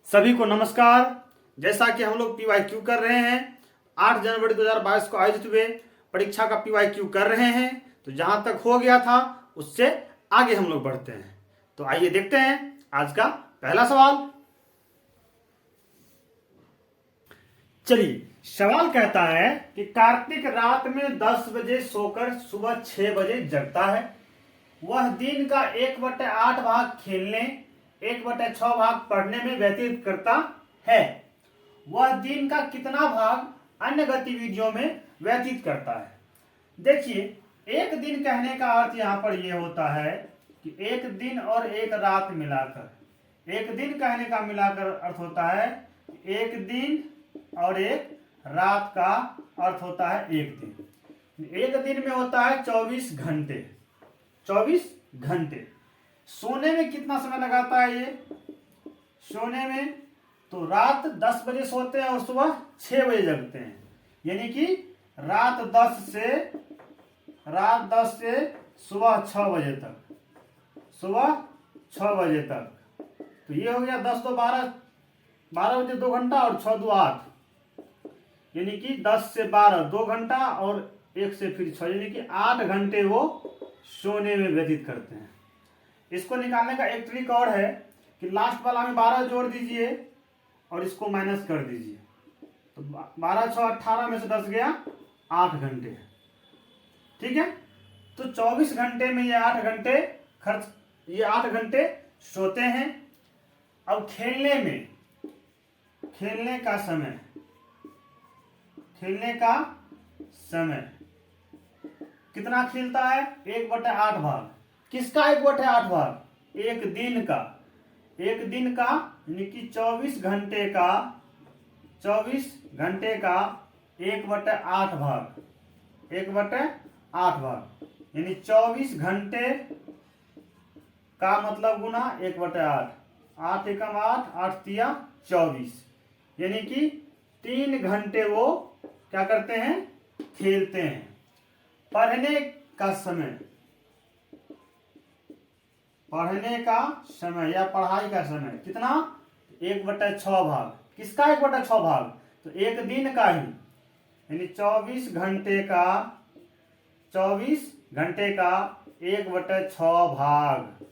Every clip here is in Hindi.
सभी को नमस्कार। जैसा कि हम लोग PYQ कर रहे हैं, 8 जनवरी 2022 को आयोजित हुए परीक्षा का PYQ कर रहे हैं। तो जहां तक हो गया था उससे आगे हम लोग बढ़ते हैं। तो आइए देखते हैं आज का पहला सवाल। चलिए, सवाल कहता है कि कार्तिक रात में 10 बजे सोकर सुबह 6 बजे जगता है। वह दिन का 1/8 भाग खेलने, 1/6 भाग पढ़ने में व्यतीत करता है। वह दिन का कितना भाग अन्य गतिविधियों में व्यतीत करता है? देखिए, एक दिन कहने का अर्थ यहाँ पर यह होता है कि एक दिन और एक रात मिलाकर, एक दिन कहने का मिलाकर अर्थ होता है एक दिन और एक रात का अर्थ होता है एक दिन। एक दिन में होता है 24 घंटे। 24 घंटे। सोने में कितना समय लगाता है ये? सोने में तो रात 10 बजे सोते हैं और सुबह 6 बजे जगते हैं, यानी कि रात 10 से सुबह 6 बजे तक, सुबह 6 बजे तक। तो ये हो गया 10 तो 12 बजे 2 घंटा और 6 2 8, यानी कि 10 से 12 2 घंटा और 1 से फिर 6, यानी कि 8 घंटे वो सोने में व्यतीत करते हैं। इसको निकालने का एक ट्रिक और है कि लास्ट वाला में 12 जोड़ दीजिए और इसको माइनस कर दीजिए। तो 12 6 18 में से 10 गया 8 घंटे। ठीक है, तो 24 घंटे में ये 8 घंटे ये 8 घंटे सोते हैं। अब खेलने का समय कितना खेलता है? 1/8 भाग। किसका 1/8 भाग? एक दिन का यानी कि 24 घंटे का 1/8 भाग, 1/8 भाग, यानी 24 घंटे का मतलब गुना 1/8, 8 एकम 8, 8 तिया 24, यानी कि 3 घंटे वो क्या करते हैं? खेलते हैं। पढ़ने का समय या पढ़ाई का समय कितना? 1/6 भाग। किसका 1/6 भाग? तो एक दिन का ही, यानी 24 घंटे का 1/6 भाग।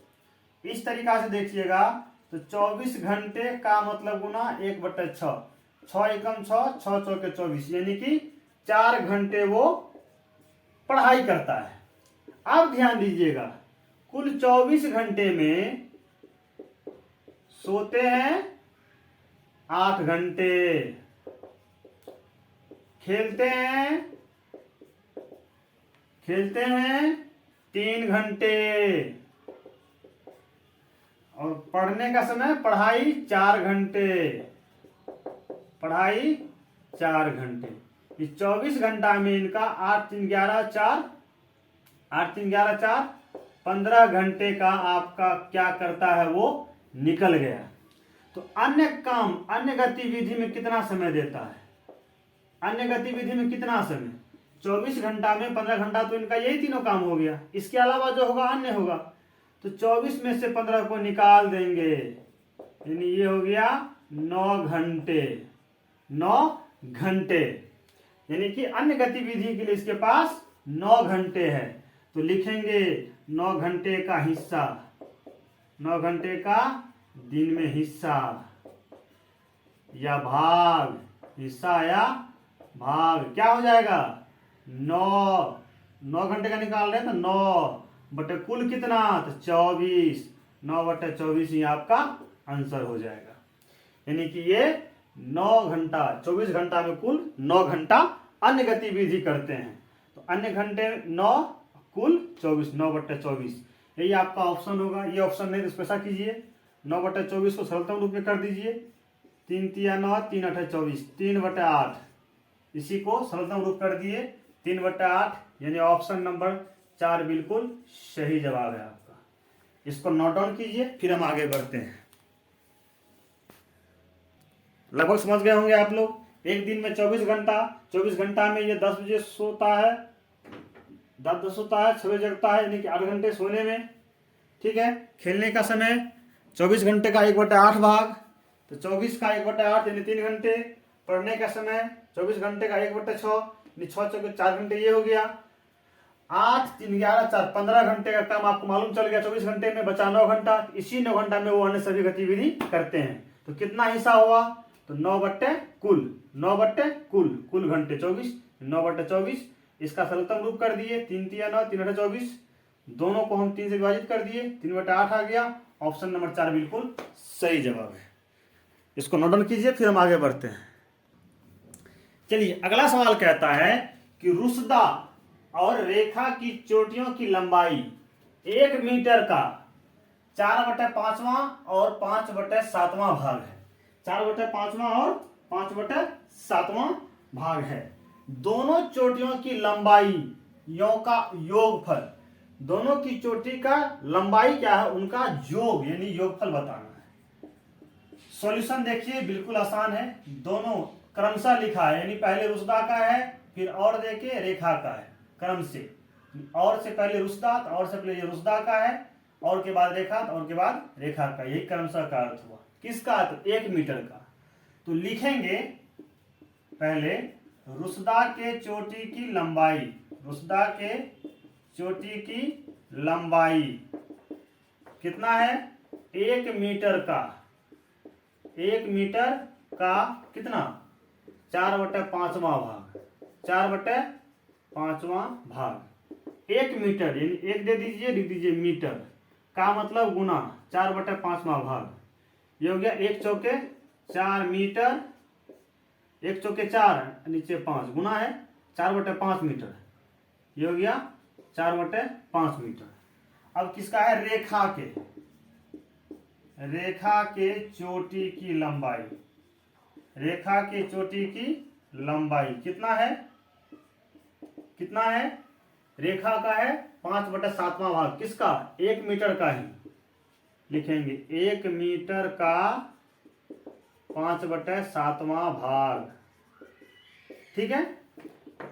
इस तरीका से देखिएगा तो 24 घंटे का मतलब गुना 1/6, 6 एकम 6, 6 चौके 24, यानी कि 4 घंटे वो पढ़ाई करता है। अब ध्यान दीजिएगा, कुल 24 घंटे में सोते हैं 8 घंटे, खेलते हैं 3 घंटे और पढ़ने का समय पढ़ाई 4 घंटे, इस 24 घंटा में इनका 8 3 11 4 15 घंटे का आपका क्या करता है? वो निकल गया। तो अन्य गतिविधि में कितना समय देता है? अन्य गतिविधि में कितना समय? 24 घंटा में 15 घंटा तो इनका यही तीनों काम हो गया। इसके अलावा जो होगा अन्य होगा। तो 24 में से 15 को निकाल देंगे, यानी ये हो गया 9 घंटे, यानी कि अन्य गतिविधि के लिए इसके पास 9 घंटे है। तो लिखेंगे 9 घंटे का हिस्सा, 9 घंटे का दिन में हिस्सा या भाग, हिस्सा या भाग क्या हो जाएगा? 9 घंटे का निकाल रहे हैं तो 9 बटे कुल कितना? तो 24, 9/24 ही आपका आंसर हो जाएगा। यानी कि ये 9 घंटा, 24 घंटा में कुल 9 घंटा अन्य गतिविधि करते हैं। तो अन्य घंटे 9, कुल 24, 9/24, यही आपका ऑप्शन होगा। ये ऑप्शन नहीं तो इसको ऐसा कीजिए, 9/24 को सरलतम रूप में कर दीजिए, 3 तिया 9, 3 8 24, 3/8, इसी को सरलतम रूप कर दिए 3/8, यानी ऑप्शन नंबर 4 बिल्कुल सही जवाब है आपका। इसको नोट डाउन कीजिए, फिर हम आगे बढ़ते हैं। लगभग समझ गए होंगे आप लोग। एक दिन में 24 घंटा में ये 10 बजे सोता है, 10 सोता है, 6 बजे जगता है, यानी कि 8 घंटे सोने में। ठीक है, खेलने का समय 24 घंटे का 1/8 भाग, तो 24 का 1/8 यानी 3 घंटे। पढ़ने का समय 24 घंटे का 1/6 यानी 6 चौके 4 घंटे, ये हो गया। 8 3 11 4 15 घंटे का काम आपको मालूम चल गया। 24 घंटे में बचा 9 घंटा। इसी 9 घंटा में वो अन्य सभी गतिविधि करते हैं। तो कितना हिस्सा हुआ? तो 9 बट्टे कुल घंटे 24, 9/24। इसका सरलतम रूप कर दिए, 3 3 9 3/24। दोनों को हम 3 से विभाजित कर दिए, 3/8 आ गया। ऑप्शन नंबर 4 बिल्कुल सही जवाब है। इसको नोट डाउन कीजिए, फिर हम आगे बढ़ते हैं। चलिए अगला सवाल कहता है कि रुसदा और रेखा की चोटियों की लंबाई 1 मीटर का 4/5वां और 5/7वां भाग है। 4/5वां और 5/7वां भाग है। दोनों चोटियों की लंबाई का योगफल, दोनों की चोटी का लंबाई क्या है, उनका योग यानी योगफल बताना है। सॉल्यूशन देखिए बिल्कुल आसान है। दोनों क्रमशः लिखा है, यानी पहले रुसदा का है, फिर और देके रेखा का है, क्रम से। और से पहले रुसदा, और से पहले रुसदा का है, और के बाद रेखा, और के बाद रेखा का। यही क्रमशः का अर्थ हुआ। किसका? तो 1 मीटर का। तो लिखेंगे पहले रुसदा के चोटी की लंबाई, रुसदा के चोटी की लंबाई कितना है? 1 मीटर का। 1 मीटर का कितना? 4/5वां भाग, 4/5वां भाग। 1 मीटर यानी 1 दे दीजिए, लिख दीजिए मीटर का मतलब गुना 4/5वां भाग। ये हो गया 1 चौके 4 मीटर, 1 चौके 4 नीचे 5 गुना है 4/5 मीटर। ये हो गया 4/5 मीटर। अब किसका है? रेखा के, रेखा के चोटी की लंबाई। रेखा के चोटी की लंबाई कितना है? कितना है? रेखा का है 5/7वां भाग। किसका? 1 मीटर का ही लिखेंगे, 1 मीटर का 5/7वां भाग। ठीक है,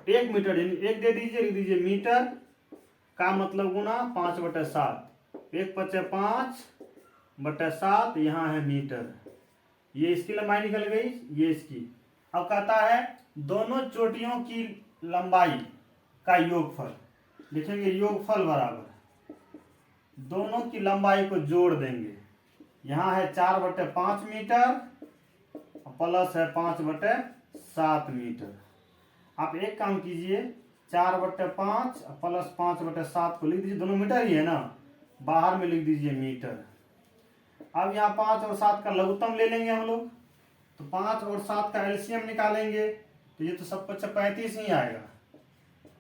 1 मीटर यानी 1 दे दीजिए, लिख दीजिए मीटर का मतलब गुना 5/7। 1 5 5/7, यहाँ है मीटर। ये इसकी लंबाई निकल गई, ये इसकी। अब कहता है दोनों चोटियों की लंबाई का योगफल। लिखेंगे योगफल बराबर दोनों की लंबाई को जोड़ देंगे। यहाँ है 4/5 मीटर प्लस है 5/7 मीटर। आप एक काम कीजिए, 4/5 प्लस 5/7 को लिख दीजिए, दोनों मीटर ही है ना, बाहर में लिख दीजिए मीटर। अब यहाँ 5 और 7 का लघुत्तम ले लेंगे हम लोग, तो 5 और 7 का एलसीएम निकालेंगे, तो ये तो सब 35 ही आएगा।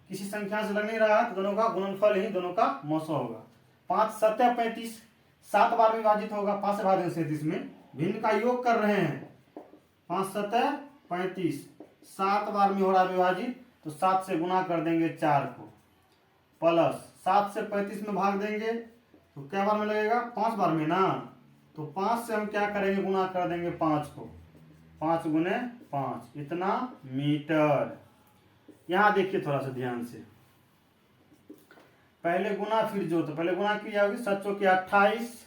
किसी संख्या से लग नहीं रहा, तो दोनों का गुणनफल ही दोनों का मौसा होगा। 5 7 35, 7 बार में विभाजित होगा, 5 से भाग 37 में भिन्न का योग कर रहे हैं। 5 7 35, 7 बार में हो रहा विभाजित, तो 7 से गुना कर देंगे 4 को, प्लस 7 से 35 में भाग देंगे, तो क्या बार में लगेगा? 5 बार में ना। तो 5 से हम क्या करेंगे? गुना कर देंगे 5 को, 5 गुने 5, इतना मीटर। यहां देखिए थोड़ा सा ध्यान से, पहले गुना फिर जो, तो पहले गुना की जाएगी 7 चौके 28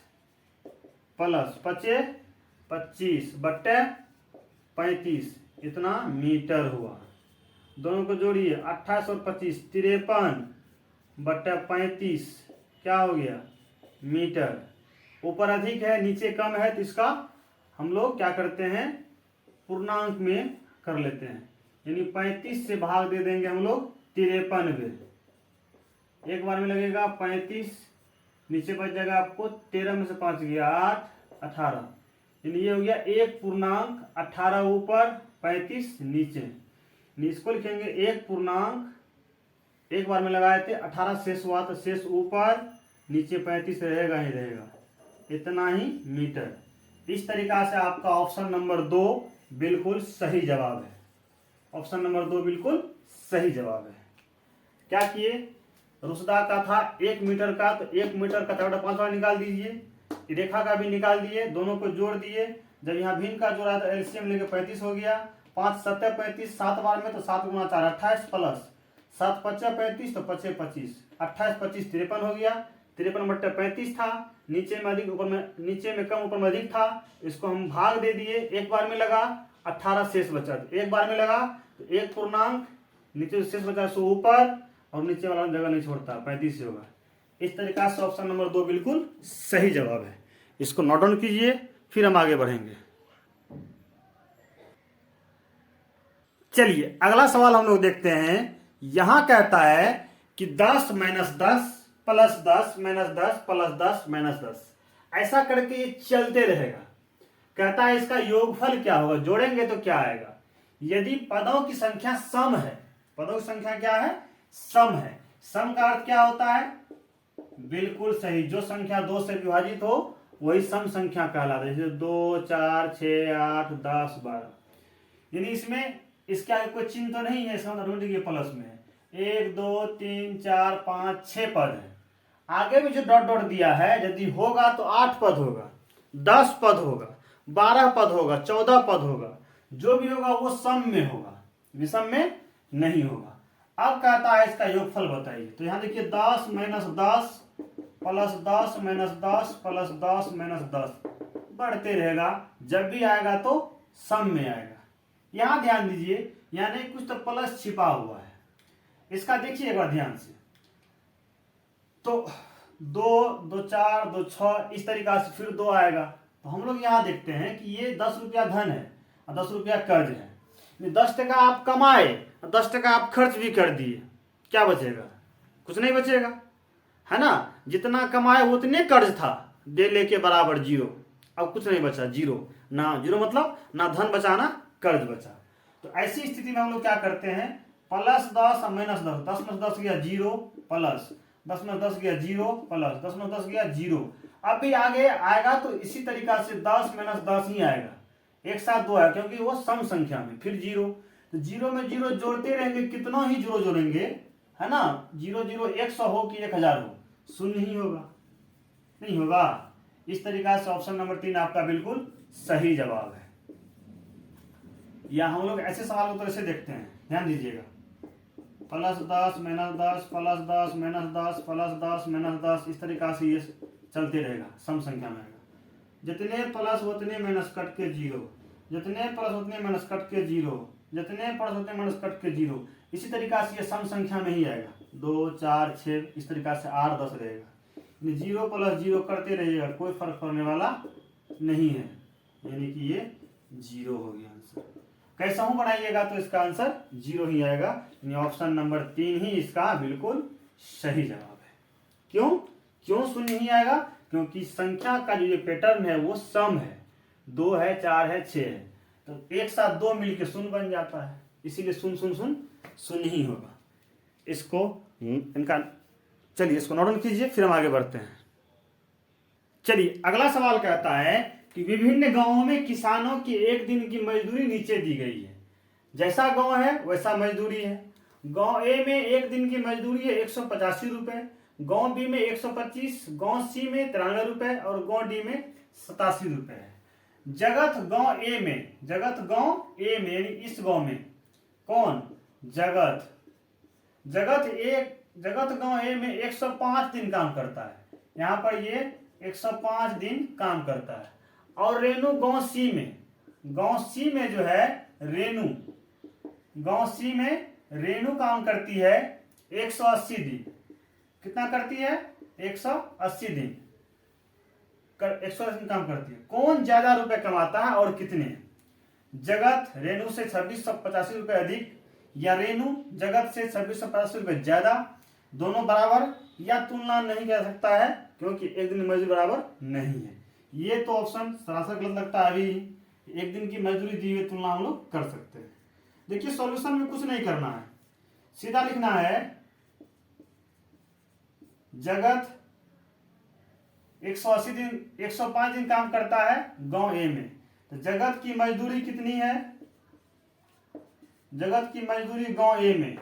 प्लस 5 25 बट्टे 35, इतना मीटर हुआ। दोनों को जोड़िए, 28 और 25 53 बट्टे 35, क्या हो गया? मीटर। ऊपर अधिक है नीचे कम है, तो इसका हम लोग क्या करते हैं? पूर्णांक में कर लेते हैं, यानी 35 से भाग दे देंगे हम लोग 53। एक बार में लगेगा 35, नीचे बच जाएगा आपको 13 में से 5 गया 8 18, यानी ये हो गया 1.18 ऊपर 35 नीचे। इसको लिखेंगे 1 एक बार में लगाए थे 18 शेष हुआ, तो शेष ऊपर नीचे 35 रहेगा ही रहेगा, इतना ही मीटर। इस तरीका से आपका ऑप्शन नंबर 2 बिल्कुल सही जवाब है। ऑप्शन नंबर 2 बिल्कुल सही जवाब है। क्या किए? रुसदा का था 1 मीटर का, तो 1 मीटर का 4/5 निकाल दीजिए, रेखा का भी निकाल दिए, दोनों को जोड़ दिए। जब यहाँ भिन्न का जोड़ा तो एलसीएम लेके 35 हो गया। 5 7 35, 7 बार में, तो 7 गुना 4 28 प्लस 7 5 35, तो 5 25, 28 25 53 हो गया। 53/35 था, नीचे में अधिक ऊपर में, नीचे में कम ऊपर में अधिक था, इसको हम भाग दे दिए, एक बार में लगा 18 शेष बचा, एक बार में लगा तो एक पूर्णांक नीचे शेष बचा 100 ऊपर और नीचे वाला जगह नहीं छोड़ता, 35 से होगा। इस तरीका से ऑप्शन नंबर 2 बिल्कुल सही जवाब है। इसको नोट डाउन कीजिए, फिर हम आगे बढ़ेंगे। चलिए अगला सवाल हम लोग देखते हैं। यहां कहता है कि 10 minus 10 plus 10 minus 10 plus 10 minus 10, ऐसा करके ये चलते रहेगा। कहता है इसका योगफल क्या होगा, जोड़ेंगे तो क्या आएगा। यदि पदों की संख्या सम है, पदों की संख्या क्या है, सम है। सम का अर्थ क्या होता है, बिल्कुल सही, जो संख्या 2 से विभाजित हो वही सम संख्या कहलाता है। जैसे 2 4 6 8 10 12, यानी इसमें इसका कोई चिन्ह तो नहीं है, इसका मतलब प्लस में है। 1 2 3 4 5 6 पद है। आगे में जो डॉट डॉट दिया है, यदि होगा तो 8 पद होगा, 10 पद होगा, 12 पद होगा, 14 पद होगा। जो भी होगा वो सम में होगा, विषम में नहीं होगा। अब कहता है इसका योगफल बताइए। तो यहां देखिए 10 minus 10 plus 10 minus 10 plus 10 minus 10 बढ़ते रहेगा, जब भी आएगा तो सम में आएगा। यहां ध्यान दीजिए, यानी कुछ तो प्लस छिपा हुआ है। इसका देखिए एक बार ध्यान से, तो 2 2 4 2 6 इस तरीका से फिर 2 आएगा। तो हम लोग यहां देखते हैं कि ये 10 रुपया धन है और 10 रुपया कर्ज है। 10 टका आप कमाए, 10 टका आप खर्च भी कर दिए, क्या बचेगा, कुछ नहीं बचेगा, है ना। जितना कमाए उतने कर्ज था, दे लेके बराबर 0, अब कुछ नहीं बचा, 0 ना, 0 मतलब ना धन बचा ना कर्ज बचा। तो ऐसी स्थिति में हम लोग क्या करते हैं, प्लस 10 माइनस 10, 10 में 10 गया 0 प्लस 10 में 10 गया 0 प्लस 10 में 10 गया 0। अब भी आगे आएगा तो इसी तरीका से 10 माइनस 10 ही आएगा, एक साथ 2 आएगा क्योंकि वो सम संख्या में, फिर 0। तो 0 में 0 जोड़ते रहेंगे, कितना ही 0 जोड़ेंगे, है ना। 0 0 100 हो कि 1000 हो, शून्य ही होगा, नहीं होगा। इस तरीका से ऑप्शन नंबर 3 आपका बिल्कुल सही जवाब है। या हम लोग ऐसे सवाल को तो ऐसे देखते हैं, ध्यान दीजिएगा। Plus 10 minus 10 plus 10 minus 10 plus 10 minus 10, इस तरीका से ये चलते रहेगा, सम संख्या में आएगा। जितने प्लस उतने माइनस कट के 0, जितने प्लस उतने माइनस कट के 0, जितने प्लस उतने माइनस कट के 0। इसी तरीका से ये सम संख्या में ही आएगा। 2 4 6 इस तरीका से 8 10 रहेगा। 0 प्लस 0 करते रहिएगा, कोई फर्क पड़ने वाला नहीं है, यानी कि ये 0 हो गया आंसर। कैसा हूं बनाइएगा तो इसका आंसर 0 ही आएगा, यानी ऑप्शन नंबर 3 ही इसका बिल्कुल सही जवाब है। क्यों शून्य नहीं आएगा, क्योंकि संख्या का जो ये पैटर्न है वो सम है, 2 है 4 है 6 है, तो एक साथ 2 मिलके शून्य बन जाता है, इसीलिए शून्य ही होगा। इसको इनका, चलिए इसको नोट डाउन कीजिए, फिर हम आगे बढ़ते हैं। चलिए अगला सवाल कहता है कि विभिन्न गांवों में किसानों की एक दिन की मजदूरी नीचे दी गई है। जैसा गांव है वैसा मजदूरी है। गांव ए में एक दिन की मजदूरी है 185 रुपए, गांव बी में 125, गांव सी में 93 रुपए और गांव डी में 87 रुपए है। जगत गांव ए में यानी इस गांव में कौन, जगत गांव ए में 105 दिन काम करता है। यहां पर ये 105 दिन काम करता है। और रेणु गांव सी में जो है रेणु काम करती है 180 दिन। कितना करती है, 180 दिन 180 दिन काम करती है। कौन ज्यादा रुपए कमाता है और कितने, जगत रेणु से 2685 रुपए अधिक या रेणु जगत से 2685 रुपए ज्यादा, दोनों बराबर या तुलना नहीं कर सकता है क्योंकि एक दिन मजदूरी बराबर नहीं है। ये तो ऑप्शन सरासर गलत लगता है। अभी एक दिन की मजदूरी दी हुई तुलना हम लोग कर सकते हैं। देखिए सॉल्यूशन में कुछ नहीं करना है, सीधा लिखना है जगत 180 दिन 105 दिन काम करता है गांव ए में, तो जगत की मजदूरी कितनी है, जगत की मजदूरी गांव ए में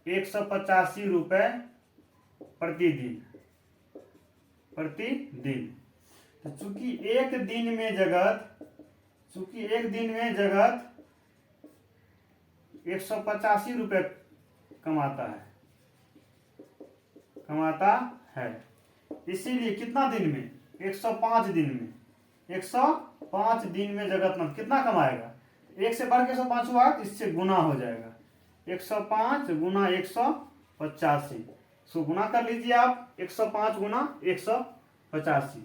185 रुपए प्रतिदिन। तो चूंकि एक दिन में जगत 185 रुपए कमाता है। इसीलिए कितना दिन में, 105 दिन में, 105 दिन में जगतनाथ कितना कमाएगा? 1 से बढ़ के 105 हुआ तो इससे गुना हो जाएगा। 105 गुना 185, सो गुना कर लीजिए आप। 105 गुना 185,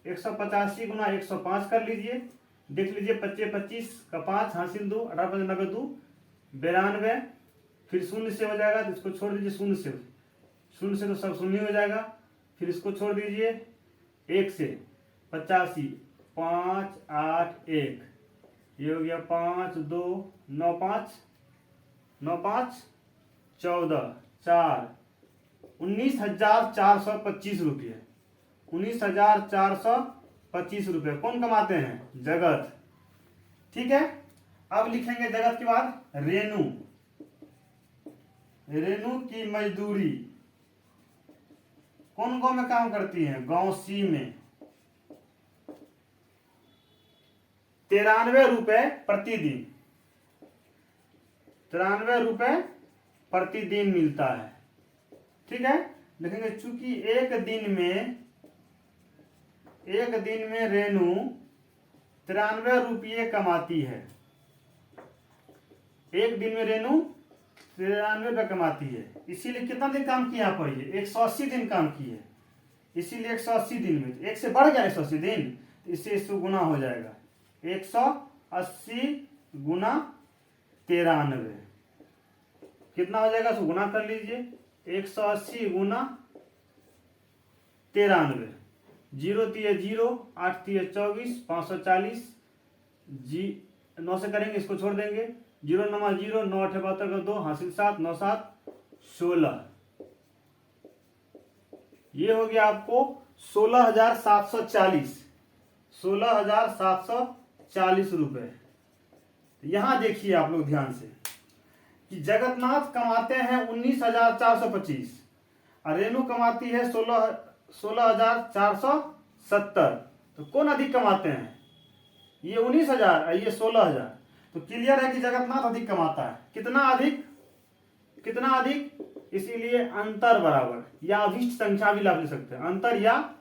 185 गुना 105 कर लीजिए। देख लीजिए 25 25 का 5 हासिल 2, 18 90 2 92, फिर शून्य से हो जाएगा तो इसको छोड़ दीजिए। शून्य से तो सब शून्य हो जाएगा, फिर इसको छोड़ दीजिए। 1 से 85, 5 8 1, ये हो गया 5 2 9 5 9 5 14 4, 19,425 रुपये। 19,425 रुपये कौन कमाते हैं? जगत। ठीक है, अब लिखेंगे जगत के बाद रेणु। रेणु की मजदूरी कौन गांव में काम करती है? गांव सी में 93 रुपए प्रतिदिन। 93 रुपए प्रतिदिन मिलता है। ठीक है, देखेंगे चूंकि एक दिन में रेणु 93 रुपये कमाती है। एक दिन में रेणु 93 रुपये कमाती है, इसीलिए कितना दिन काम किया यहाँ पर? ये 180 दिन काम की है, इसीलिए 180 दिन में 1 से बढ़ गया 180 दिन, इससे 100 गुना हो जाएगा। 180 गुना 93 कितना हो जाएगा? 100 गुना कर लीजिए। 180 गुना 93, 0 3 0, 8 3 24, 540, 9 से करेंगे, इसको छोड़ देंगे। 0 9 0, 9 8 72 का 2 हासिल 7, 9 7 16, ये हो गया आपको 16,740, 16,740 रुपए। यहां देखिए आप लोग ध्यान से कि जगतनाथ कमाते हैं 19,425 और रेणु कमाती है 16,470। तो कौन अधिक कमाते हैं? ये 19,000 और ये 16,000। तो क्लियर है कि जगतनाथ अधिक कमाता है। कितना अधिक? कितना अधिक? इसीलिए अंतर बराबर या अभिष्ट संख्या भी ला सकते हैं। अंतर या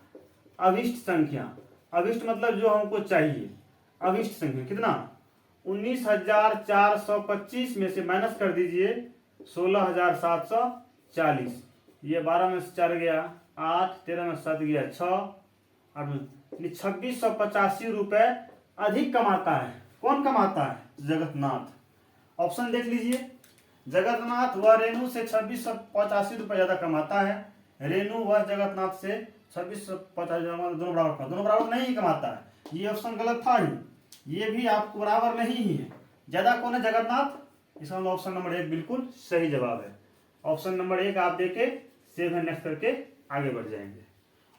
अभिष्ट संख्या। अभिष्ट मतलब जो हमको चाहिए, अभिष्ट संख्या कितना? 19,425 में से माइनस कर दीजिए 16,740। ये 12 में से 4 गया 8, 13 में 7 गया 6, और 2685 रुपए अधिक कमाता है। कौन कमाता है? जगतनाथ। ऑप्शन देख लीजिए, जगतनाथ व रेणु से 2685 रुपए ज्यादा कमाता है। रेणु व जगतनाथ से 2685, दोनों बराबर नहीं कमाता है। ये ऑप्शन गलत था ही, ये भी आपको बराबर नहीं ही है। ज्यादा कौन है? जगतनाथ। इसका मतलब ऑप्शन नंबर 1 बिल्कुल सही जवाब है। ऑप्शन नंबर 1 आप देखे सेव है, नेक्स्ट करके आगे बढ़ जाएंगे।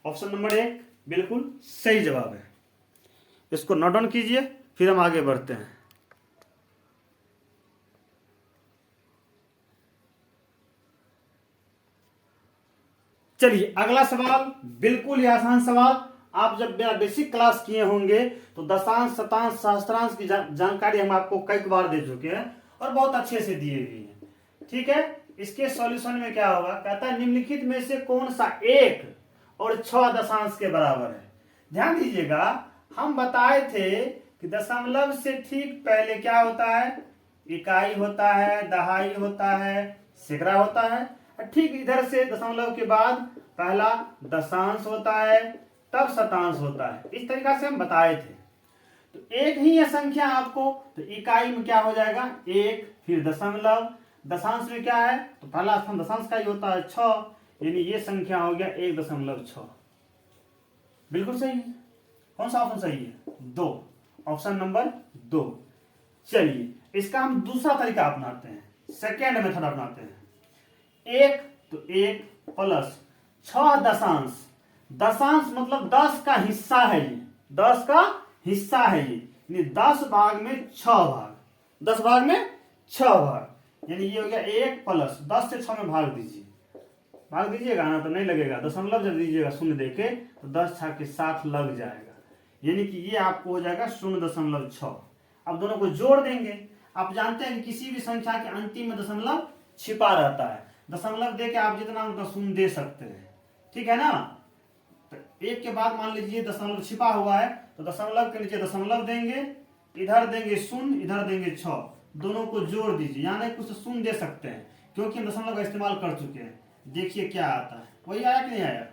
ऑप्शन नंबर 1 बिल्कुल सही जवाब है। इसको नोट डाउन कीजिए, फिर हम आगे बढ़ते हैं। चलिए अगला सवाल, बिल्कुल ही आसान सवाल। आप जब मेरा बेसिक क्लास किए होंगे तो दशांश, शतांश, सहस्त्रांश की जानकारी हम आपको कई बार दे चुके हैं और बहुत अच्छे से दिए भी हैं। ठीक है, इसके सॉल्यूशन में क्या होगा? कहता है निम्नलिखित में से कौन सा 1 और 6 दशांश के बराबर है? ध्यान दीजिएगा, हम बताए थे कि दशमलव से ठीक पहले क्या होता है? इकाई होता है, दहाई होता है, सैकड़ा होता है। ठीक इधर से दशमलव के बाद पहला दशांश होता है, तब शतांश होता है। इस तरीका से हम बताए थे। तो एक ही है संख्या आपको, तो इकाई में क्या हो जाएगा? 1, फिर दशमलव। दशांश में क्या है? तो पहला स्थान दशांश का ही होता है 6, यानी ये संख्या हो गया 1.6। बिल्कुल सही है। कौन सा ऑप्शन सही है? 2, ऑप्शन नंबर 2। चलिए इसका हम दूसरा तरीका अपनाते हैं, सेकेंड मेथड अपनाते हैं। 1 तो 1 प्लस 6 दशांश। दशांश मतलब 10 का हिस्सा है, ये 10 का हिस्सा है ये 10 भाग में 6 भाग, 10 भाग में 6 भाग, यानी ये हो गया 1 प्लस 10 से 6 में भाग दीजिएगा ना, तो नहीं लगेगा। दशमलव जब दीजिएगा शून्य देके तो 10 6 के साथ लग जाएगा, यानी कि ये आपको हो जाएगा 0.6। अब दोनों को जोड़ देंगे। आप जानते हैं कि किसी भी संख्या के अंतिम में दशमलव छिपा रहता है। दशमलव दे के आप जितना उतना शून्य दे सकते हैं, ठीक है ना। तो एक के बाद मान लीजिए दशमलव छिपा हुआ है, तो दशमलव के नीचे दशमलव देंगे, इधर देंगे शून्य, इधर देंगे 6, दोनों को जोड़ दीजिए, यानी कुछ शून्य दे सकते हैं क्योंकि हम दशमलव का इस्तेमाल कर चुके हैं। देखिए क्या आता है, वही आया कि नहीं आया,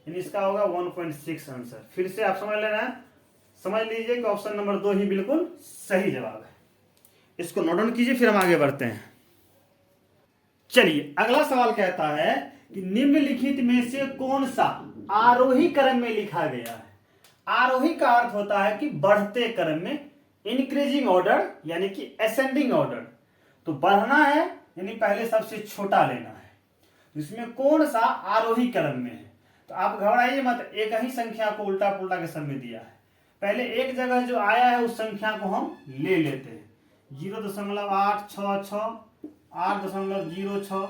यानी इसका होगा 1.6 आंसर। फिर से आप समझ लेना है, समझ लीजिए कि ऑप्शन नंबर 2 ही बिल्कुल सही जवाब है। इसको नोट डाउन कीजिए, फिर हम आगे बढ़ते हैं। चलिए अगला सवाल कहता है कि निम्नलिखित में से कौन सा आरोही क्रम में लिखा गया है। आरोही का अर्थ होता है कि बढ़ते क्रम में, इंक्रीजिंग ऑर्डर यानी कि असेंडिंग ऑर्डर। तो बढ़ना है यानी पहले सबसे छोटा लेना है। तो इसमें कौन सा आरोही क्रम में है, तो आप घबराइए मत, एक ही संख्या को उल्टा पुल्टा के समय दिया है। पहले एक जगह जो आया है उस संख्या को हम ले लेते हैं, 0.866, 8.06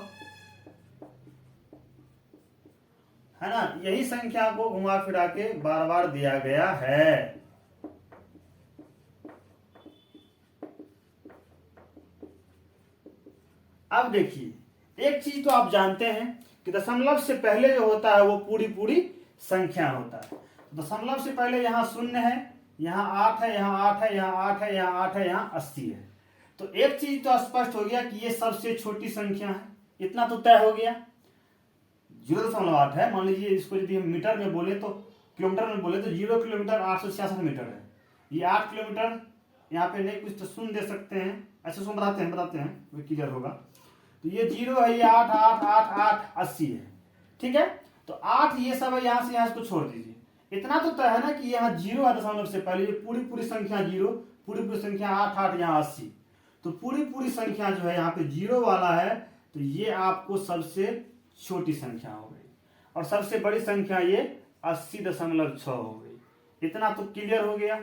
है ना। यही संख्या को घुमा फिरा के बार बार दिया गया है। अब देखिए एक चीज तो आप जानते हैं कि दशमलव से पहले जो होता है वो पूरी पूरी संख्या होता है। दशमलव से पहले यहाँ 0 है, यहाँ 8 है, यहाँ 8 है, यहाँ 8 है, यहाँ 8 है, यहाँ 80 है। तो एक चीज तो स्पष्ट हो गया कि ये सबसे छोटी संख्या है, इतना तो तय हो गया। 0.8 है, मान लीजिए इसको यदि हम मीटर में बोले तो, किलोमीटर में बोले तो 0 किलोमीटर 866 मीटर है। ये 8 किलोमीटर, यहाँ पे नहीं कुछ तो शून्य दे सकते हैं, ऐसे शून्य बताते हैं वो क्लियर होगा। तो ये 0 है, ये 8 8 8 8 80 है, ठीक है। तो 8 ये सब है, यहाँ से यहाँ इसको छोड़ दीजिए। इतना तो तय है ना कि यहाँ 0 है दशमलव से पहले, ये पूरी पूरी संख्या 0, पूरी पूरी संख्या 8 8, यहाँ 80। तो पूरी पूरी संख्या जो है यहाँ पे 0 वाला है, तो ये आपको सबसे छोटी संख्या हो गई, और सबसे बड़ी संख्या ये 80.6 हो गई। इतना तो क्लियर हो गया,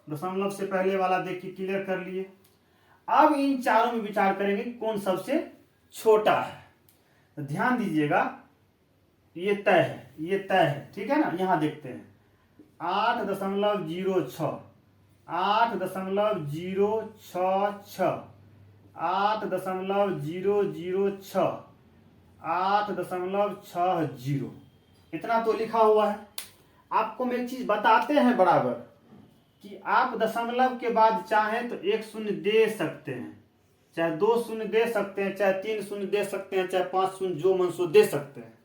दशमलव से पहले वाला देख के क्लियर कर लिए। अब इन चारों में विचार करेंगे कौन सबसे छोटा है। तो ध्यान दीजिएगा, ये तय है, ये तय है, ठीक है ना। यहां देखते हैं 8.06, 8.066, 8.006, 8.60। इतना तो लिखा हुआ है। आपको हम एक चीज बताते हैं बराबर कि आप दशमलव के बाद चाहें तो 1 शून्य दे सकते हैं, चाहे 2 शून्य दे सकते हैं, चाहे 3 शून्य दे सकते हैं, चाहे 5 शून्य, जो मन सो दे सकते हैं।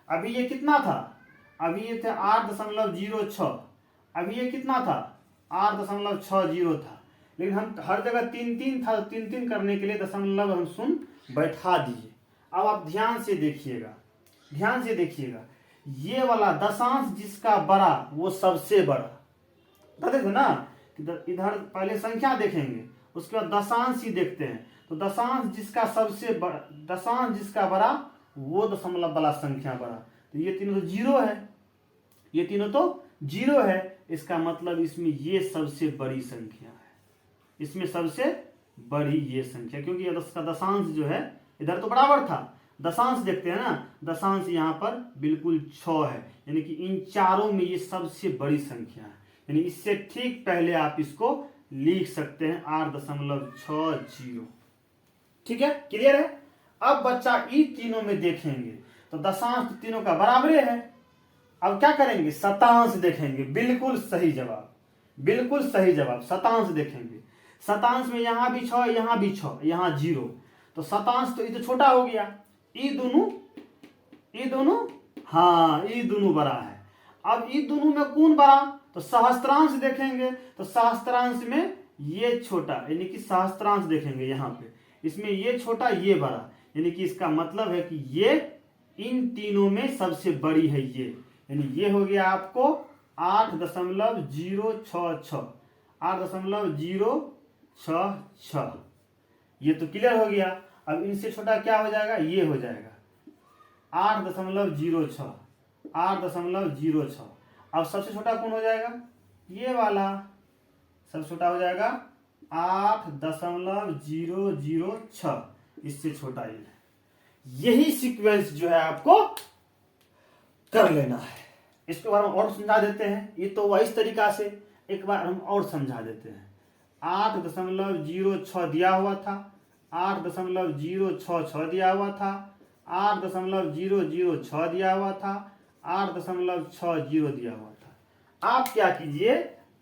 अभी ये कितना था, अभी ये थे 8.06, अभी ये कितना था 8.60 था। लेकिन हम हर जगह 3 3 था, तो 3 3 करने के लिए दशमलव हम शून्य बैठा दिए। अब आप ध्यान से देखिएगा, ध्यान से देखिएगा, ये वाला दशांश जिसका बड़ा वो सबसे बड़ा, देखो ना, इधर पहले संख्या देखेंगे उसके बाद दशांश ही देखते हैं। तो दशांश जिसका सबसे बड़ा, दशांश जिसका बड़ा वो दशमलव वाला संख्या बड़ा। तो ये तीनों तो 0 है, ये तीनों तो 0 है, इसका मतलब इसमें ये सबसे बड़ी संख्या है, इसमें सबसे बड़ी ये संख्या, क्योंकि इसका दशांश जो है इधर तो बराबर था। दशांश देखते हैं ना, दशांश यहाँ पर बिल्कुल 6 है, यानी कि इन चारों में ये सबसे बड़ी संख्या है। यानी इससे ठीक पहले आप इसको लिख सकते हैं 8.60। ठीक है, क्लियर है। अब बच्चा इन तीनों में देखेंगे तो दशांश तीनों का बराबर है। अब क्या करेंगे, शतांश देखेंगे। बिल्कुल सही जवाब, बिल्कुल सही जवाब, शतांश देखेंगे। शतांश में यहाँ भी 6, यहाँ भी 6, यहाँ 0। तो शतांश तो ये तो छोटा हो गया, ये दोनों हाँ ये दोनों बड़ा है। अब ये दोनों में कौन बड़ा, तो सहस्त्रांश देखेंगे। तो सहस्त्रांश में ये छोटा, यानी कि सहस्त्रांश देखेंगे यहाँ पे, इसमें ये छोटा ये बड़ा, यानी कि इसका मतलब है कि ये इन तीनों में सबसे बड़ी है ये, यानी ये हो गया आपको 8.066, 8.066। ये तो क्लियर हो गया। अब इनसे छोटा क्या हो जाएगा, ये हो जाएगा 8.06, 8.06। अब सबसे छोटा कौन हो जाएगा, ये वाला सबसे छोटा हो जाएगा 8.006, इससे छोटा ये है। यही सीक्वेंस जो है आपको कर लेना है। इसके बारे में और समझा देते हैं। ये तो वही तरीका से एक बार हम और समझा देते हैं। 8.06 दिया हुआ था, 8.066 दिया हुआ था, 8.006 दिया हुआ था, 8.60 दिया हुआ था। आप क्या कीजिए,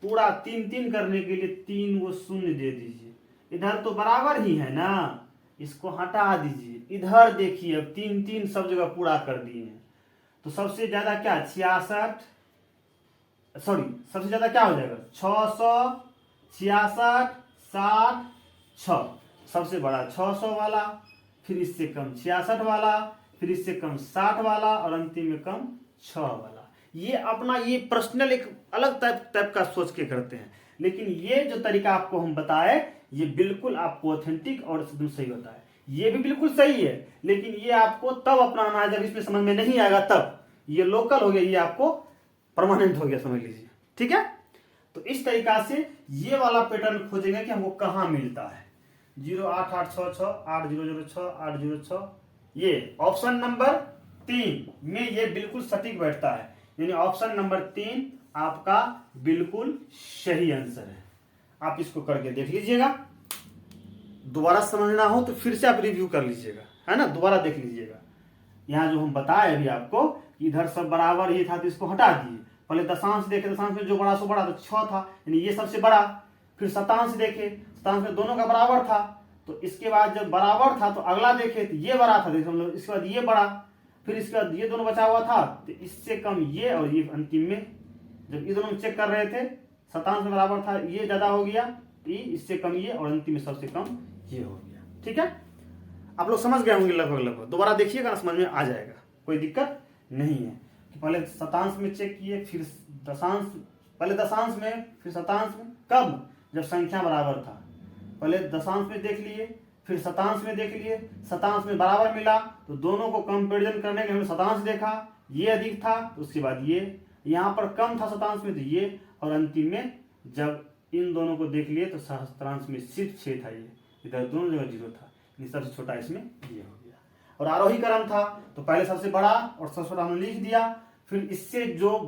पूरा 3 करने के लिए 3 को शून्य दे दीजिए। इधर तो बराबर ही है ना, इसको हटा दीजिए। इधर देखिए अब 3 सब जगह पूरा कर दिए हैं। तो सबसे ज्यादा क्या 66, सॉरी सबसे ज्यादा क्या हो जाएगा 600, 66, 60, 6। सबसे बड़ा 600 वाला, फिर इससे कम 66 वाला, फिर इससे कम 60 वाला और अंतिम में कम 6 वाला। ये अपना ये पर्सनल एक अलग टाइप का सोच के करते हैं, लेकिन ये जो तरीका आपको हम बताए ये बिल्कुल आपको ऑथेंटिक और एकदम सही होता है। ये भी बिल्कुल सही है, लेकिन ये आपको तब अपनाना है जब इसमें समझ में नहीं आएगा तब। ये लोकल हो गया, ये आपको परमानेंट हो गया, समझ लीजिए। ठीक है, तो इस तरीका से ये वाला पैटर्न खोजेंगे कि हमको कहाँ मिलता है। 08866 8006 806, ये ऑप्शन नंबर 3 में ये बिल्कुल सटीक बैठता है, यानी ऑप्शन नंबर 3 आपका बिल्कुल सही आंसर है। आप इसको करके देख लीजिएगा, दोबारा समझना हो तो फिर से आप रिव्यू कर लीजिएगा, है ना, दोबारा देख लीजिएगा। यहाँ जो हम बताए अभी आपको, इधर सब बराबर ही था तो इसको हटा दिए। पहले दशांश देखे, दशांश में जो बड़ा सो बड़ा तो 6 था, यानी ये सबसे बड़ा। फिर शतांश देखे, शतांश में दोनों का बराबर था, तो इसके बाद जब बराबर था तो अगला देखे तो ये बड़ा था, देखो इसके बाद ये बड़ा, फिर इसके बाद ये दोनों बचा हुआ था तो इससे कम ये, और ये अंतिम में जब ये दोनों चेक कर रहे थे शतांश में बराबर था, ये ज्यादा हो गया, इससे कम ये, और अंतिम में सबसे कम ये हो गया। ठीक है, आप लोग समझ गए होंगे लगभग। दोबारा देखिएगा, समझ में आ जाएगा, कोई दिक्कत नहीं है। कि पहले शतांश में चेक किए, फिर दशांश, पहले दशांश में फिर शतांश में, कब जब संख्या बराबर था। पहले दशांश में देख लिए, फिर शतांश में देख लिए, शतांश में बराबर मिला तो दोनों को कंपेरिजन करने के लिए हमने शतांश देखा, ये अधिक था तो उसके बाद ये, यहाँ पर कम था शतांश में तो ये, और अंतिम में जब इन दोनों को देख लिए तो सहस्त्रांश में सिर्फ 6 था, ये इधर दोनों जगह 0 था, सबसे छोटा इसमें ये हो गया। और आरोही क्रम था तो पहले सबसे बड़ा और सबसे छोटा हमने लिख दिया, फिर इससे जो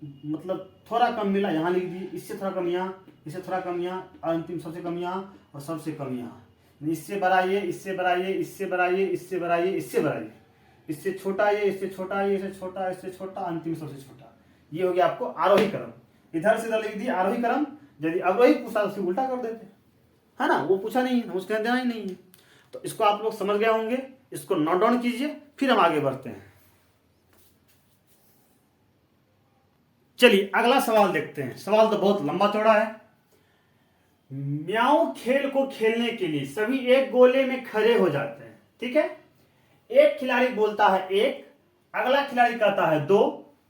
मतलब थोड़ा कम मिला यहाँ लिख दिए, इससे थोड़ा कम यहाँ, इससे थोड़ा कम यहाँ, अंतिम सबसे कम यहाँ और सबसे कम यहाँ। इससे बड़ा ये, इससे बड़ा ये, इससे बड़ा ये, इससे बड़ा ये, इससे बड़ा ये, इससे छोटा ये, इससे छोटा ये, इससे छोटा, इससे छोटा, अंतिम सबसे छोटा। ये हो गया आपको आरोही क्रम। इधर से लिख दिया आरोही क्रम। यदि अवरोही पूछा तो उसको उल्टा कर देते, है ना, वो पूछा नहीं, हम उसके देना ही नहीं है। तो इसको आप लोग समझ गए होंगे, इसको नोट डाउन कीजिए, फिर हम आगे बढ़ते हैं। चलिए अगला सवाल देखते हैं। सवाल तो बहुत लंबा चौड़ा है। म्याऊं खेल को खेलने के लिए सभी एक गोले में खड़े हो जाते हैं। ठीक है, एक खिलाड़ी बोलता है 1, अगला खिलाड़ी कहता है 2,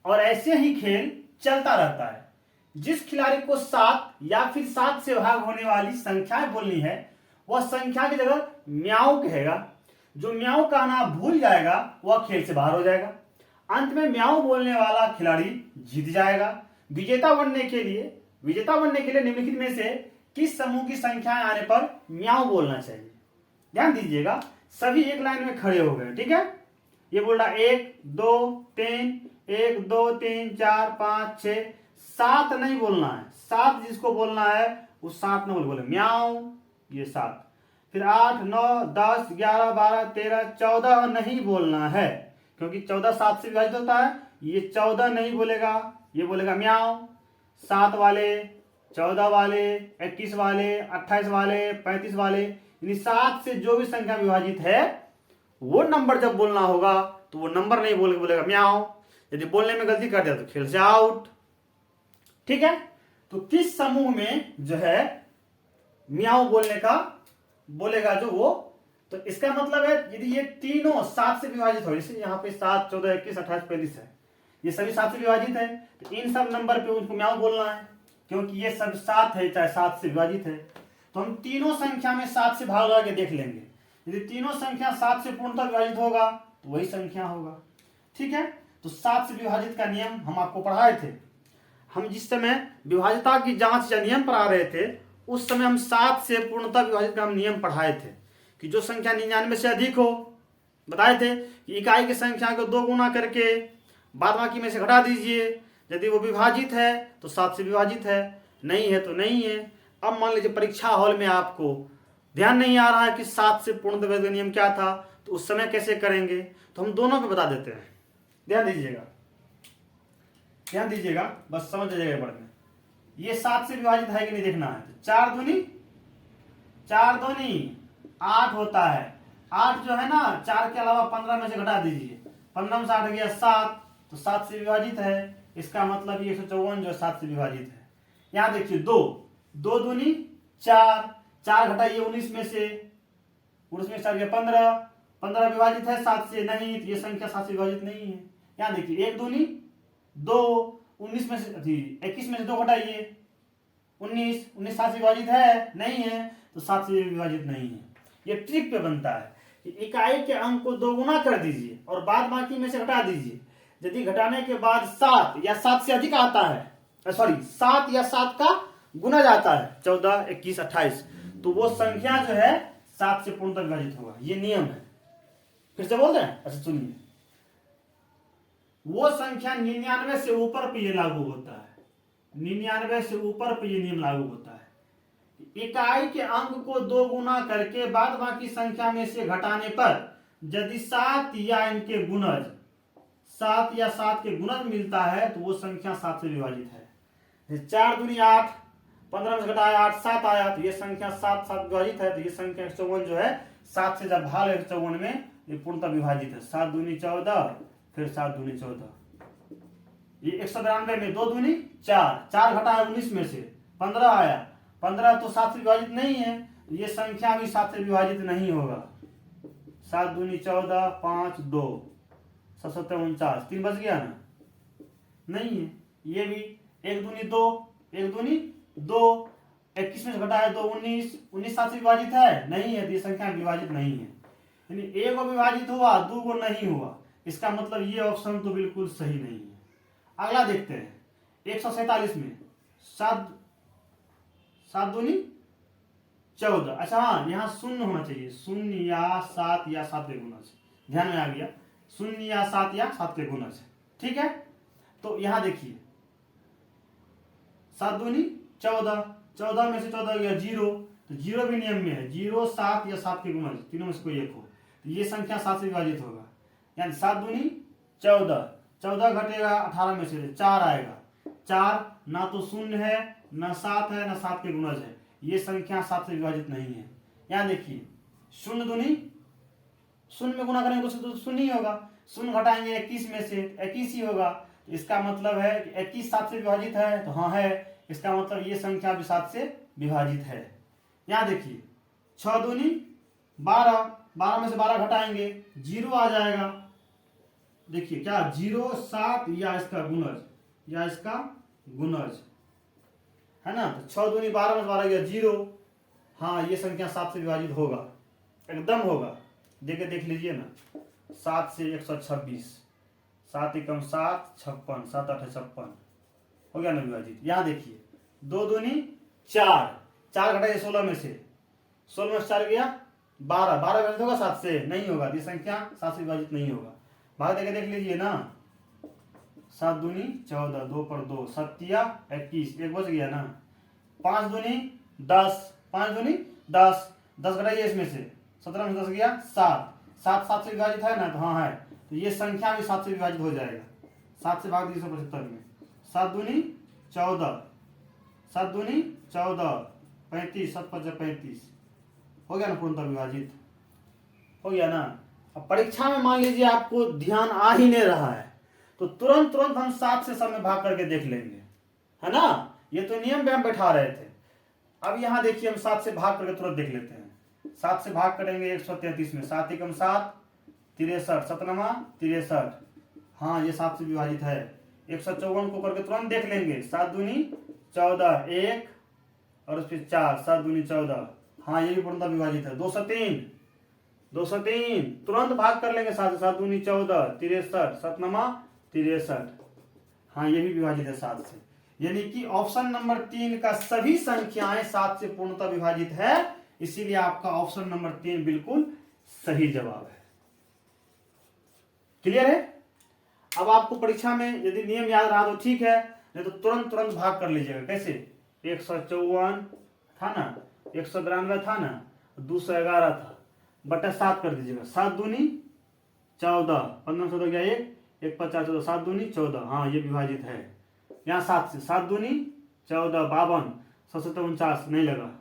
और ऐसे ही खेल चलता रहता है। जिस खिलाड़ी को 7 या फिर 7 से भाग होने वाली संख्याएं बोलनी है वह संख्या की जगह म्याऊं कहेगा। जो म्याऊं कहना भूल जाएगा वह खेल से बाहर हो जाएगा। अंत में म्याऊं बोलने वाला खिलाड़ी जीत जाएगा। विजेता बनने के लिए निम्नलिखित में से किस समूह की संख्याएं आने पर म्याऊं बोलना चाहिए। ध्यान दीजिएगा, सभी एक लाइन में खड़े हो गए। ठीक है, ये बोल रहा 1 2 3, 1 2 3 4 5 6, 7 नहीं बोलना है। 7 जिसको बोलना है वो 7 नहीं बोले म्याऊं, ये 7। फिर 8 9 10 11 12 13 14 नहीं बोलना है, क्योंकि 14 7 से विभाजित होता है। ये 14 नहीं बोलेगा, ये बोलेगा म्याऊं। 7 वाले, 14 वाले, 21 वाले, 28 वाले, 35 वाले, यानी 7 से जो भी संख्या विभाजित है वो नंबर जब बोलना होगा तो वो नंबर नहीं बोलेगा म्याऊं। यदि बोलने में गलती कर दिया तो खेल से आउट। ठीक है, तो किस समूह में जो है म्याऊं बोलेगा जो वो, तो इसका मतलब है यदि ये तीनों 7 से विभाजित हो, जैसे यहाँ पे 7 14 21 28 35 है, ये सभी 7 से विभाजित है, तो इन सब नंबर पे उनको म्याऊं बोलना है, क्योंकि ये सब 7 है चाहे 7 से विभाजित है। तो हम तीनों संख्या में 7 से भाग लगा के देख लेंगे। यदि तीनों संख्या 7 से पूर्णतः विभाजित होगा तो वही संख्या होगा। ठीक है, तो 7 से विभाजित का नियम हम आपको पढ़ाए थे। हम जिस समय विभाजिता की जांच या नियम पढ़ा रहे थे उस समय हम 7 से पूर्णतः विभाजित का हम नियम पढ़ाए थे कि जो संख्या 99 से अधिक हो, बताए थे कि इकाई की संख्या को 2 गुना करके बाद बाकी में से घटा दीजिए। यदि वो विभाजित है तो 7 से विभाजित है, नहीं है तो नहीं है। अब मान लीजिए परीक्षा हॉल में आपको ध्यान नहीं आ रहा है कि 7 से पूर्णतः विभाजित का नियम क्या था, तो उस समय कैसे करेंगे, तो हम दोनों पे बता देते हैं। ध्यान दीजिएगा, ध्यान दीजिएगा, बस समझ जाइएगा पढ़ में। ये 7 से विभाजित है कि नहीं देखना है। तो 4 दूनी 8 होता है। 8 जो है ना, 4 के अलावा 15 में से घटा दीजिए, 15 में से 8 गया 7, तो 7 से विभाजित है। इसका मतलब ये 154 जो 7 से विभाजित है। यहाँ देखिए 2 दूनी 4, 4 घटाइए 19 में से, 19 में 4 गया 15, 15 विभाजित है 7 से, नहीं, तो ये संख्या 7 से विभाजित नहीं है। यहाँ देखिए 1 दूनी 2, 19 में से 21 में से 2 घटाइए 19, 19 7 से विभाजित है, नहीं है, तो 7 से विभाजित नहीं है। ये ट्रिक पे बनता है कि इकाई के अंक को 2 गुना कर दीजिए और बाद बाकी में से घटा दीजिए। यदि घटाने के बाद 7 या 7 से अधिक आता है, 7 या 7 का गुना जाता है, 14, 21, 28, तो वो संख्या जो है 7 से पूर्णतः विभाजित होगा। ये नियम है। फिर से बोल रहे हैं, अच्छा सुनिए, वो संख्या 99 से ऊपर पे ये लागू होता है। 99 से ऊपर पे ये नियम लागू होता है। इकाई के अंक को 2 गुना करके बाद बाकी संख्या में से घटाने पर यदि 7 या इनके गुणज 7 या 7 के गुणज मिलता है, तो वो संख्या 7 से विभाजित है। 4 दूनी 8, 15 में से घटाया 8, 7 आया, तो ये संख्या 7 7 विभाजित है। तो ये संख्या 154 जो है 7 से जब भाग 154 में ये पूर्णतः विभाजित है। 7 दूनी 14, फिर 7 दूनी 14, ये 192 में 2 दूनी 4, 4 घटाया 19 में से 15 आया, 15 तो 7 से विभाजित नहीं है, तो ये संख्या भी 7 से विभाजित नहीं होगा। 7 दूनी 14, 5 2, 7 7 49, 3 बच गया ना, नहीं है। ये भी 1 दूनी 2, 1 दूनी 2, 21 में से घटाया 2, 19, 19 7 से विभाजित है, नहीं है, तो ये संख्या विभाजित नहीं है। यानी 1 को विभाजित हुआ, 2 को नहीं हुआ। इसका मतलब ये ऑप्शन तो बिल्कुल सही नहीं है। अगला देखते हैं 147 में 7 दूनी 14। अच्छा हाँ, यहाँ शून्य होना चाहिए, 0 या 7 या 7 के गुणज, ध्यान में आ गया, 0 या 7 या 7 के गुणज, ठीक है। तो यहाँ देखिए 7 दूनी 14, 14 में से 14 गया 0, तो 0 भी नियम में है, 0 7 या 7 के गुणज, तीनों में से कोई एक हो, तो ये संख्या 7 से विभाजित होगा। यानी 7 दूनी 14, 14 घटेगा 18 में से 4 आएगा, 4 ना तो 0 है, ना 7 है, ना 7 के गुणज है, ये संख्या 7 से विभाजित नहीं है। यहाँ देखिए 0 दूनी 0 में गुना करेंगे तो 0 ही होगा, 0 घटाएंगे 21 में से 21 ही होगा। इसका मतलब है कि 21 7 से विभाजित है, तो हाँ है, इसका मतलब ये संख्या भी 7 से विभाजित है। यहाँ देखिए 6 दूनी 12, 12 में से 12 घटाएंगे 0 आ जाएगा। देखिए क्या 0 7 या इसका गुणज, या इसका गुणज है ना, तो 6 दूनी 12 में से 12 गया 0, हाँ ये संख्या 7 से विभाजित होगा, एकदम होगा। देख लीजिए ना, 7 से 126, 7 एकम 7, 56, 7 8 56 हो गया ना विभाजित। यहाँ देखिए 2 दूनी 4, 4 घटाइए 16 में से, 16 में से 4 गया 12, 12 विभाजित होगा 7 से, नहीं होगा, ये संख्या 7 से विभाजित नहीं होगा। भाग देके देख लीजिए ना, 7 दूनी 14, 2 पर 2, 7 21, एक बच गया ना, 5 दूनी 10, 5 दूनी 10, 10 घटाइए इसमें से, 17 में 10 गया 7, 7 7 से विभाजित है ना, तो हाँ है, तो ये संख्या भी 7 से विभाजित हो जाएगा। 7 से भाग दीजिए 175 में, 7 दूनी 14, 7 दूनी 14, 35, 7 5 35 हो गया ना, पूर्णतः विभाजित हो गया ना। अब परीक्षा में मान लीजिए आपको ध्यान आ ही नहीं रहा है, तो तुरंत हम 7 से सब में भाग करके देख लेंगे, है ना। ये तो नियम पे हम बैठा रहे थे। अब यहाँ देखिए हम 7 से भाग करके तुरंत देख लेते हैं। 7 से भाग करेंगे 133 में, 7 एकम 7, 63, 7 63, हाँ ये 7 से विभाजित है। 154 को करके तुरंत देख लेंगे, 7 दूनी 14, 1 और उस पर 4, 7 दूनी 14, हाँ ये भी पूर्णतः विभाजित है। 203, 203 तुरंत भाग कर लेंगे 7 से, 7 दूनी 14, 63, 7 63, हाँ ये भी विभाजित है 7 से। यानी कि ऑप्शन नंबर 3 का सभी संख्याएं 7 से पूर्णतः विभाजित है, इसीलिए आपका ऑप्शन नंबर 3 बिल्कुल सही जवाब है। क्लियर है। अब आपको परीक्षा में यदि नियम याद रहा तो ठीक है, नहीं तो तुरंत भाग कर लीजिएगा। कैसे, 154 था ना, 192 था ना, 211 था, बटा 7 कर दीजिएगा। 7 दूनी 14, 15 14 गया 1, 1 5 4 14, 7 दूनी 14, हाँ ये विभाजित है। यहाँ 7 से 7 दूनी 14, 52, 7 49 नहीं लगा,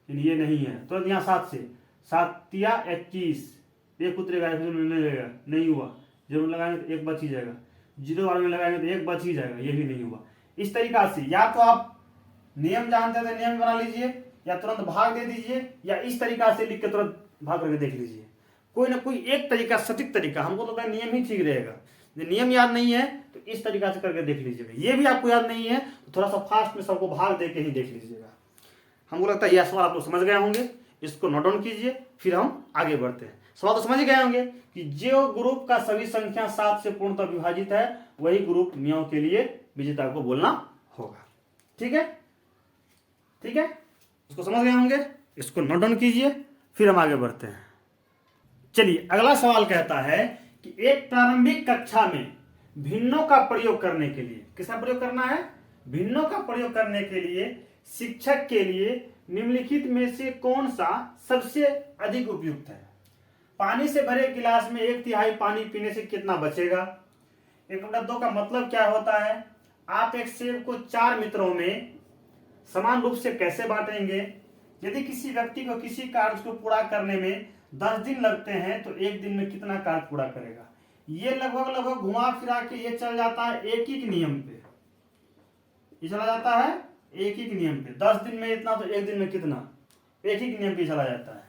ये नहीं है। तो यहाँ 7 से 7 तिया 21, एक उतरेगा, नहीं लगेगा, नहीं हुआ। जरूर लगाएंगे तो 1 बच ही जाएगा, 0 बार में लगाएंगे तो 1 बच ही जाएगा, ये भी नहीं हुआ। इस तरीका से या तो आप नियम जानते हैं तो नियम बना लीजिए, या तुरंत भाग दे दीजिए, या इस तरीका से लिख के तुरंत भाग करके देख लीजिए। कोई ना कोई एक तरीका, सटीक तरीका, हमको तो लगता है नियम ही ठीक रहेगा। नियम याद नहीं है तो इस तरीका से करके देख लीजिएगा। ये भी आपको याद नहीं है तो थोड़ा सा फास्ट में सबको भाग दे के ही देख लीजिएगा। हमको लगता है यह सवाल आप लोग समझ गए होंगे, इसको नोट डाउन कीजिए, फिर हम आगे बढ़ते हैं। सवाल तो समझ गए होंगे कि जो ग्रुप का सभी संख्या 7 से पूर्णतः विभाजित है वही ग्रुप मियाओं के लिए विजेता को बोलना होगा। ठीक है, ठीक है, इसको समझ गए होंगे, इसको नोट डाउन कीजिए, फिर हम आगे बढ़ते हैं। चलिए अगला सवाल कहता है कि एक प्रारंभिक कक्षा में भिन्नों का प्रयोग करने के लिए, किसका प्रयोग करना है? भिन्नों का प्रयोग करने के लिए शिक्षक के लिए निम्नलिखित में से कौन सा सबसे अधिक उपयुक्त है? पानी से भरे गिलास में 1/3 पानी पीने से कितना बचेगा? 1/2 का मतलब क्या होता है? आप एक सेब को 4 मित्रों में समान रूप से कैसे बांटेंगे? यदि किसी व्यक्ति को किसी कार्य को पूरा करने में 10 दिन लगते हैं तो 1 दिन में कितना कार्य पूरा करेगा? ये लगभग घुमा फिरा के ये चल जाता है एक ही नियम पे, ये चला जाता है एक ही नियम पे। 10 दिन में इतना तो 1 दिन में कितना, एक ही नियम पे चला जाता है।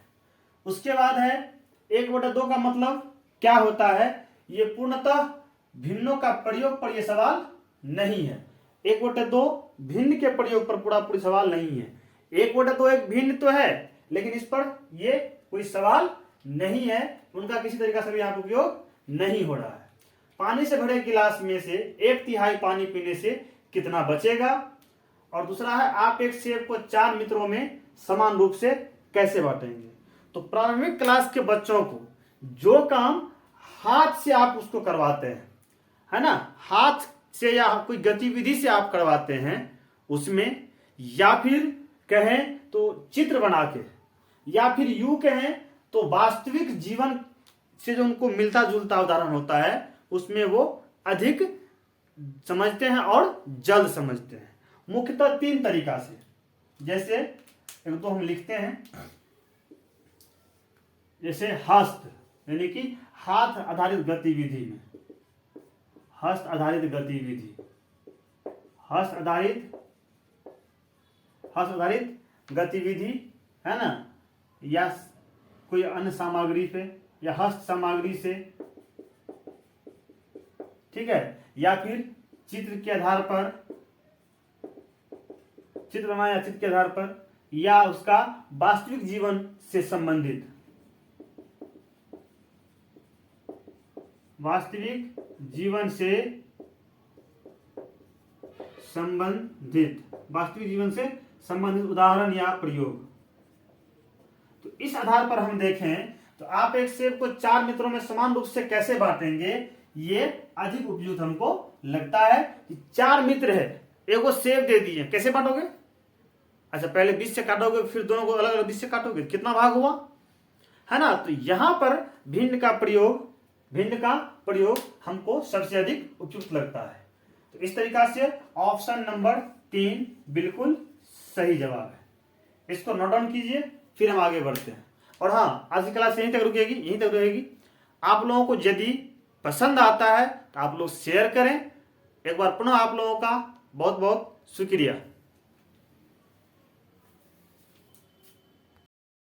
उसके बाद है 1/2 का मतलब क्या होता है? ये पूर्णतः भिन्नों का प्रयोग पर यह सवाल नहीं है। 1/2 भिन्न के प्रयोग पर पूरी सवाल नहीं है। 1/2 एक भिन्न तो है, लेकिन इस पर ये कोई सवाल नहीं है, उनका किसी तरीका से भी यहाँ उपयोग नहीं हो रहा है। पानी से भरे गिलास में से 1/3 पानी पीने से कितना बचेगा? और दूसरा है आप एक सेब को 4 मित्रों में समान रूप से कैसे बांटेंगे? तो प्रारंभिक क्लास के बच्चों को जो काम हाथ से आप उसको करवाते हैं, है ना, हाथ से या कोई गतिविधि से आप करवाते हैं उसमें, या फिर कहें तो चित्र बना के, या फिर यूं कहें तो वास्तविक जीवन से जो उनको मिलता जुलता उदाहरण होता है उसमें वो अधिक समझते हैं और जल्द समझते हैं। मुख्यतः 3 तरीका से, जैसे एक तो हम लिखते हैं, जैसे हस्त यानी कि हाथ आधारित गतिविधि में, हस्त आधारित गतिविधि, हस्त आधारित गतिविधि है ना, या कोई अन्य सामग्री पे या हस्त सामग्री से, ठीक है, या फिर चित्र के आधार पर, चित्र बनाया या चित्र के आधार पर, या उसका वास्तविक जीवन से संबंधित, वास्तविक जीवन से संबंधित उदाहरण या प्रयोग। तो इस आधार पर हम देखें तो आप एक सेब को 4 मित्रों में समान रूप से कैसे बांटेंगे, ये अधिक उपयुक्त हमको लगता है। कि 4 मित्र है, एक को सेब दे दिए, कैसे बांटोगे? अच्छा, पहले 20 से काटोगे, फिर दोनों को अलग अलग 20 से काटोगे, कितना भाग हुआ, है ना। तो यहां पर भिन्न का प्रयोग हमको सबसे अधिक उपयुक्त लगता है। तो इस तरीका से ऑप्शन नंबर 3 बिल्कुल सही जवाब है। इसको नोट डाउन कीजिए, फिर हम आगे बढ़ते हैं। और हाँ, आज की क्लास यहीं तक रुकेगी। आप लोगों को यदि पसंद आता है तो आप लोग शेयर करें। एक बार पुनः आप लोगों का बहुत बहुत शुक्रिया।